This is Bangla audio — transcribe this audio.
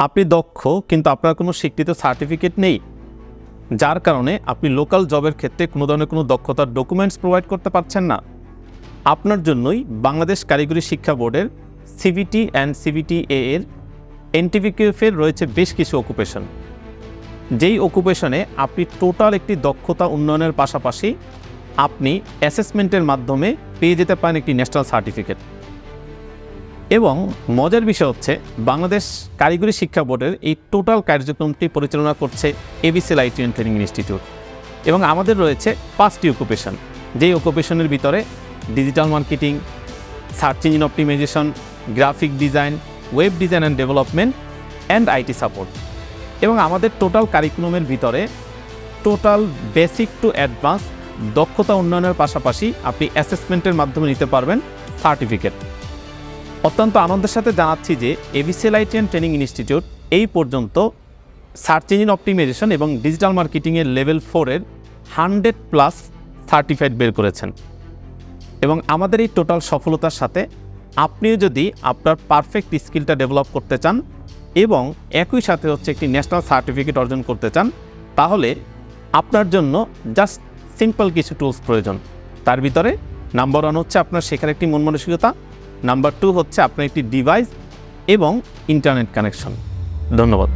আপনি দক্ষ কিন্তু আপনার কোনো স্বীকৃত সার্টিফিকেট নেই, যার কারণে আপনি লোকাল জবের ক্ষেত্রে কোনো ধরনের কোনো দক্ষতার ডকুমেন্টস প্রোভাইড করতে পারছেন না। আপনার জন্যই বাংলাদেশ কারিগরি শিক্ষা বোর্ডের সিভিটি অ্যান্ড সিভিটি-এ এর এনটিভিকিউএফের রয়েছে বেশ কিছু অকুপেশন, যেই অকুপেশনে আপনি টোটাল একটি দক্ষতা উন্নয়নের পাশাপাশি আপনি অ্যাসেসমেন্টের মাধ্যমে পেয়ে যেতে পারেন একটি ন্যাশনাল সার্টিফিকেট। এবং মজার বিষয় হচ্ছে বাংলাদেশ কারিগরি শিক্ষা বোর্ডের এই টোটাল কার্যক্রমটি পরিচালনা করছে ABC light and training institute. এবং আমাদের রয়েছে 5টি অকুপেশন, যেই অকুপেশনের ভিতরে digital marketing, search engine optimisation, graphic design, web design and development and IT support. এবং আমাদের টোটাল কারিকুলামের ভিতরে টোটাল বেসিক টু অ্যাডভান্স দক্ষতা উন্নয়নের পাশাপাশি আপনি অ্যাসেসমেন্টের মাধ্যমে নিতে পারবেন সার্টিফিকেট। অত্যন্ত আনন্দের সাথে জানাচ্ছি যে ABC light and training institute এই পর্যন্ত সার্চ ইঞ্জিন অপটিমাইজেশন এবং ডিজিটাল মার্কেটিংয়ের লেভেল 4-এর 100+ সার্টিফাইড বের করেছেন। এবং আমাদের এই টোটাল সফলতার সাথে আপনিও যদি আপনার পারফেক্ট স্কিলটা ডেভেলপ করতে চান এবং একই সাথে হচ্ছে একটি ন্যাশনাল সার্টিফিকেট অর্জন করতে চান, তাহলে আপনার জন্য জাস্ট সিম্পল কিছু টুলস প্রয়োজন। তার ভিতরে নাম্বার 1 হচ্ছে আপনার শেখার একটি মন মানসিকতা, নাম্বার 2 হচ্ছে আপনার একটি ডিভাইস এবং ইন্টারনেট কানেকশন। ধন্যবাদ।